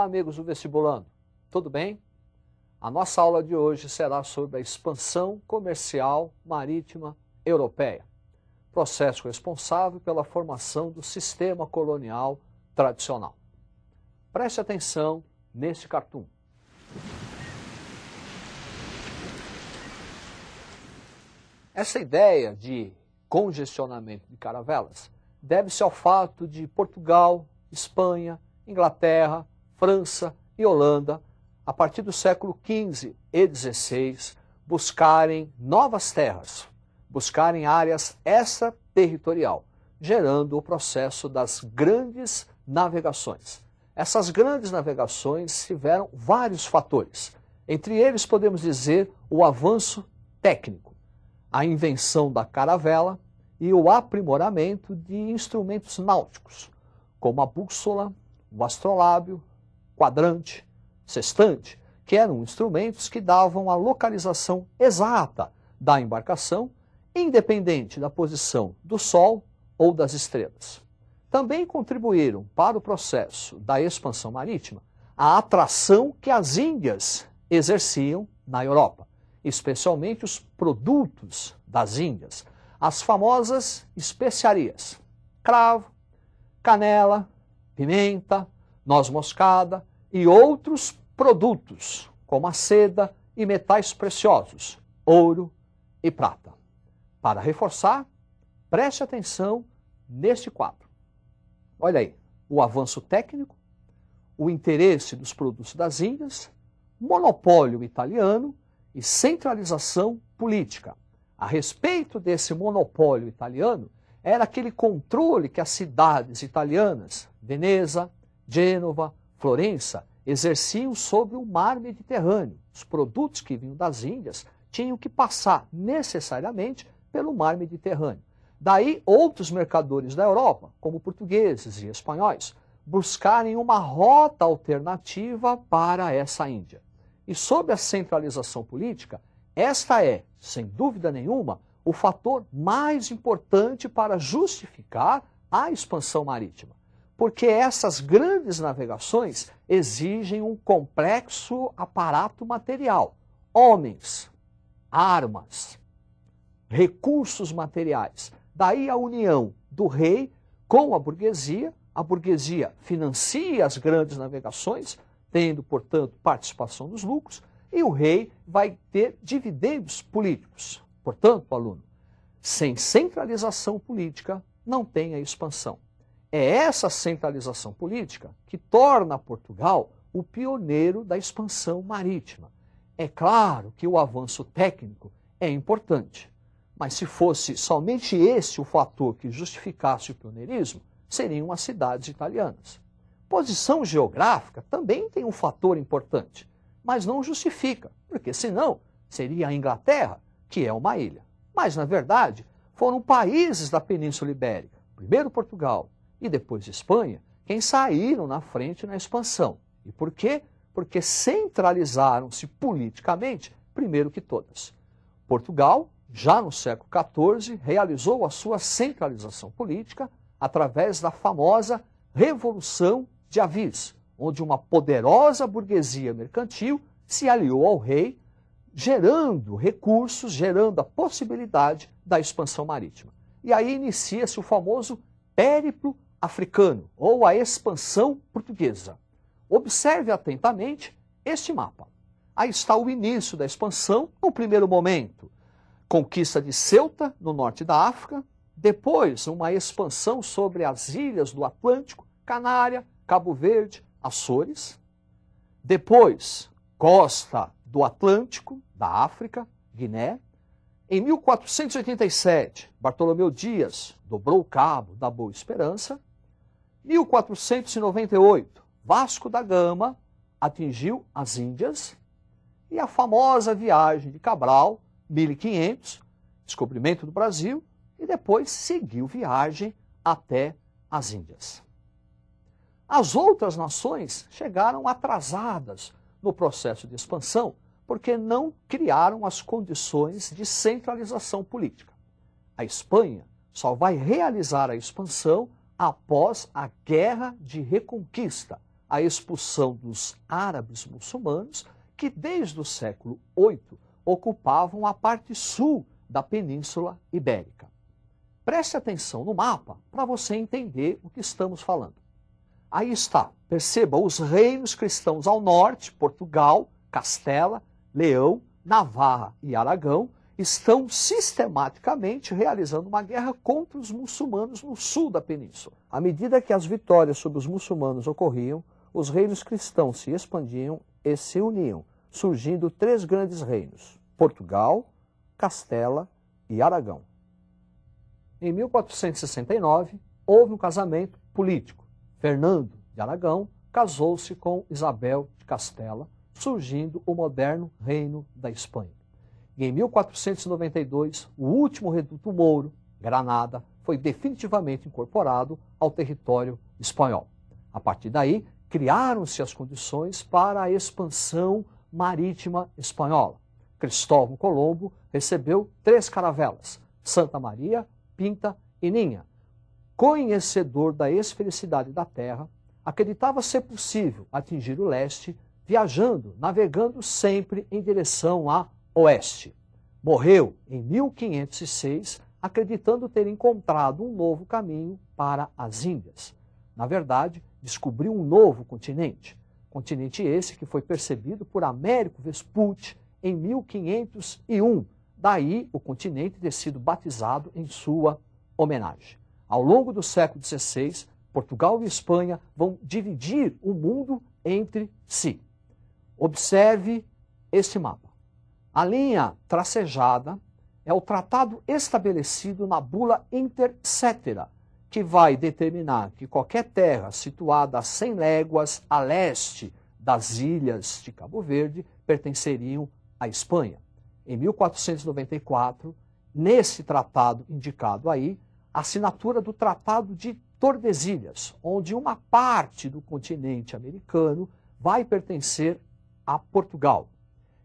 Olá, amigos do Vestibulando. Tudo bem? A nossa aula de hoje será sobre a expansão comercial marítima europeia, processo responsável pela formação do sistema colonial tradicional. Preste atenção neste cartoon. Essa ideia de congestionamento de caravelas deve-se ao fato de Portugal, Espanha, Inglaterra, França e Holanda, a partir do século XV e XVI, buscarem novas terras, buscarem áreas extraterritorial, gerando o processo das grandes navegações. Essas grandes navegações tiveram vários fatores. Entre eles podemos dizer o avanço técnico, a invenção da caravela e o aprimoramento de instrumentos náuticos, como a bússola, o astrolábio, quadrante, sextante, que eram instrumentos que davam a localização exata da embarcação, independente da posição do Sol ou das estrelas. Também contribuíram para o processo da expansão marítima a atração que as Índias exerciam na Europa, especialmente os produtos das Índias, as famosas especiarias, cravo, canela, pimenta, noz moscada e outros produtos, como a seda e metais preciosos, ouro e prata. Para reforçar, preste atenção neste quadro. Olha aí, o avanço técnico, o interesse dos produtos das Índias, monopólio italiano e centralização política. A respeito desse monopólio italiano, era aquele controle que as cidades italianas, Veneza, Gênova, Florença, exerciam sobre o mar Mediterrâneo. Os produtos que vinham das Índias tinham que passar necessariamente pelo mar Mediterrâneo. Daí, outros mercadores da Europa, como portugueses e espanhóis, buscarem uma rota alternativa para essa Índia. E sob a centralização política, esta é, sem dúvida nenhuma, o fator mais importante para justificar a expansão marítima. Porque essas grandes navegações exigem um complexo aparato material, homens, armas, recursos materiais. Daí a união do rei com a burguesia financia as grandes navegações, tendo, portanto, participação nos lucros, e o rei vai ter dividendos políticos. Portanto, aluno, sem centralização política não tem a expansão. É essa centralização política que torna Portugal o pioneiro da expansão marítima. É claro que o avanço técnico é importante, mas se fosse somente esse o fator que justificasse o pioneirismo, seriam as cidades italianas. Posição geográfica também tem um fator importante, mas não justifica, porque senão seria a Inglaterra, que é uma ilha. Mas, na verdade, foram países da Península Ibérica, primeiro Portugal e depois Espanha, quem saíram na frente na expansão. E por quê? Porque centralizaram-se politicamente primeiro que todas. Portugal, já no século XIV, realizou a sua centralização política através da famosa Revolução de Avis, onde uma poderosa burguesia mercantil se aliou ao rei, gerando recursos, gerando a possibilidade da expansão marítima. E aí inicia-se o famoso périplo africano, ou a expansão portuguesa. Observe atentamente este mapa. Aí está o início da expansão, no primeiro momento, conquista de Ceuta, no norte da África, depois uma expansão sobre as ilhas do Atlântico, Canária, Cabo Verde, Açores, depois costa do Atlântico, da África, Guiné. Em 1487, Bartolomeu Dias dobrou o cabo da Boa Esperança. 1498, Vasco da Gama atingiu as Índias. E a famosa viagem de Cabral, 1500, descobrimento do Brasil, e depois seguiu viagem até as Índias. As outras nações chegaram atrasadas no processo de expansão, porque não criaram as condições de centralização política. A Espanha só vai realizar a expansão após a Guerra de Reconquista, a expulsão dos árabes muçulmanos, que desde o século VIII ocupavam a parte sul da Península Ibérica. Preste atenção no mapa para você entender o que estamos falando. Aí está, perceba os reinos cristãos ao norte, Portugal, Castela, Leão, Navarra e Aragão, estão sistematicamente realizando uma guerra contra os muçulmanos no sul da península. À medida que as vitórias sobre os muçulmanos ocorriam, os reinos cristãos se expandiam e se uniam, surgindo 3 grandes reinos: Portugal, Castela e Aragão. Em 1469, houve um casamento político. Fernando de Aragão casou-se com Isabel de Castela, surgindo o moderno Reino da Espanha. E em 1492, o último reduto mouro, Granada, foi definitivamente incorporado ao território espanhol. A partir daí, criaram-se as condições para a expansão marítima espanhola. Cristóvão Colombo recebeu 3 caravelas: Santa Maria, Pinta e Ninha. Conhecedor da esfericidade da terra, acreditava ser possível atingir o leste viajando, navegando sempre em direção a oeste. Morreu em 1506, acreditando ter encontrado um novo caminho para as Índias. Na verdade, descobriu um novo continente. Continente esse que foi percebido por Américo Vespucci em 1501. Daí o continente ter sido batizado em sua homenagem. Ao longo do século XVI, Portugal e Espanha vão dividir o mundo entre si. Observe este mapa. A linha tracejada é o tratado estabelecido na bula Inter Cetera, que vai determinar que qualquer terra situada a 100 léguas a leste das ilhas de Cabo Verde pertenceriam à Espanha. Em 1494, nesse tratado indicado aí, a assinatura do Tratado de Tordesilhas, onde uma parte do continente americano vai pertencer a Portugal.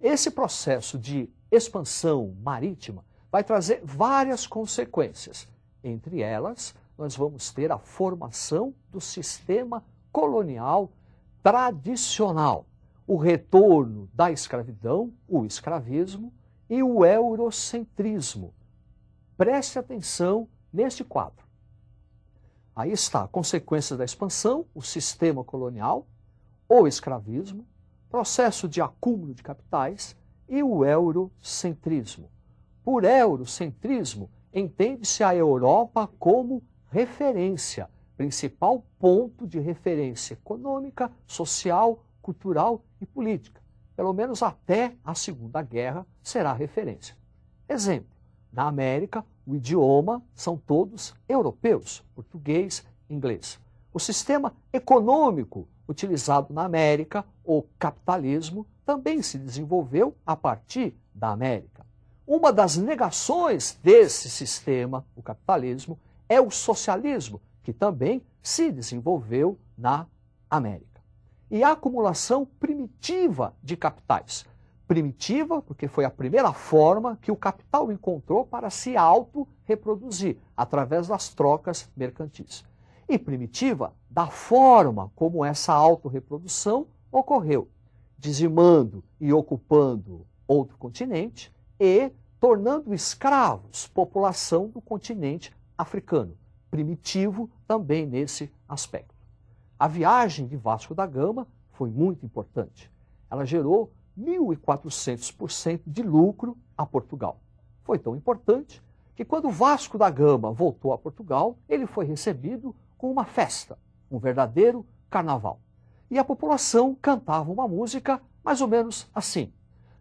Esse processo de expansão marítima vai trazer várias consequências. Entre elas, nós vamos ter a formação do sistema colonial tradicional, o retorno da escravidão, o escravismo e o eurocentrismo. Preste atenção neste quadro. Aí está, consequências da expansão, o sistema colonial, o escravismo, processo de acúmulo de capitais e o eurocentrismo. Por eurocentrismo, entende-se a Europa como referência, principal ponto de referência econômica, social, cultural e política. Pelo menos até a Segunda Guerra será referência. Exemplo, na América, o idioma são todos europeus, português, inglês. O sistema econômico utilizado na América, o capitalismo, também se desenvolveu a partir da América. Uma das negações desse sistema, o capitalismo, é o socialismo, que também se desenvolveu na América. E a acumulação primitiva de capitais. Primitiva, porque foi a primeira forma que o capital encontrou para se auto-reproduzir, através das trocas mercantis. E primitiva, da forma como essa auto-reprodução ocorreu, dizimando e ocupando outro continente e tornando escravos população do continente africano. Primitivo também nesse aspecto. A viagem de Vasco da Gama foi muito importante. Ela gerou 1.400% de lucro a Portugal. Foi tão importante que quando Vasco da Gama voltou a Portugal, ele foi recebido com uma festa, um verdadeiro carnaval. E a população cantava uma música mais ou menos assim: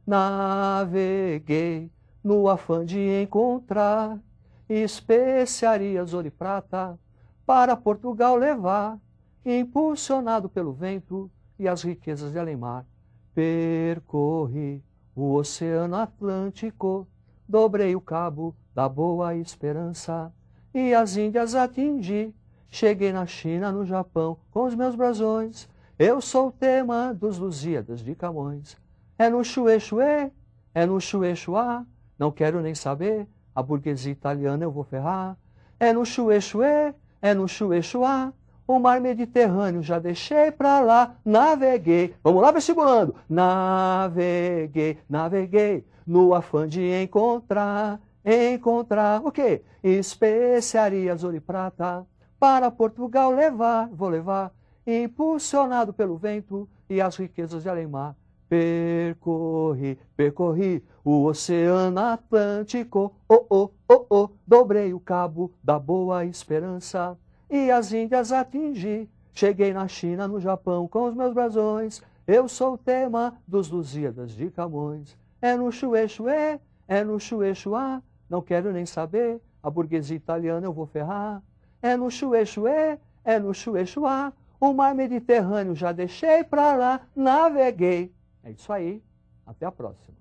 naveguei no afã de encontrar especiarias, ouro e prata, para Portugal levar, impulsionado pelo vento e as riquezas de além-mar. Percorri o Oceano Atlântico, dobrei o cabo da Boa Esperança e as Índias atingi. Cheguei na China, no Japão, com os meus brasões. Eu sou o tema dos Lusíadas de Camões. É no Chuê-Chuê, é no Chuê-Chuá, não quero nem saber, a burguesia italiana eu vou ferrar. É no Chuê-Chuê, é no Chuê-Chuá, o mar Mediterrâneo já deixei pra lá, naveguei. Vamos lá, vestibulando. Naveguei, naveguei, no afã de encontrar o quê? Especiarias, ouro e prata, para Portugal levar, vou levar, impulsionado pelo vento e as riquezas de além-mar. Percorri o Oceano Atlântico, dobrei o cabo da Boa Esperança e as Índias atingi. Cheguei na China, no Japão, com os meus brasões. Eu sou o tema dos Lusíadas de Camões. É no Xuê-Xuê, é no Xuê-Xuá, não quero nem saber, a burguesia italiana eu vou ferrar. É no Xuê-Xuê, é no Xuê-Xuá, o mar Mediterrâneo já deixei pra lá, naveguei. É isso aí, até a próxima.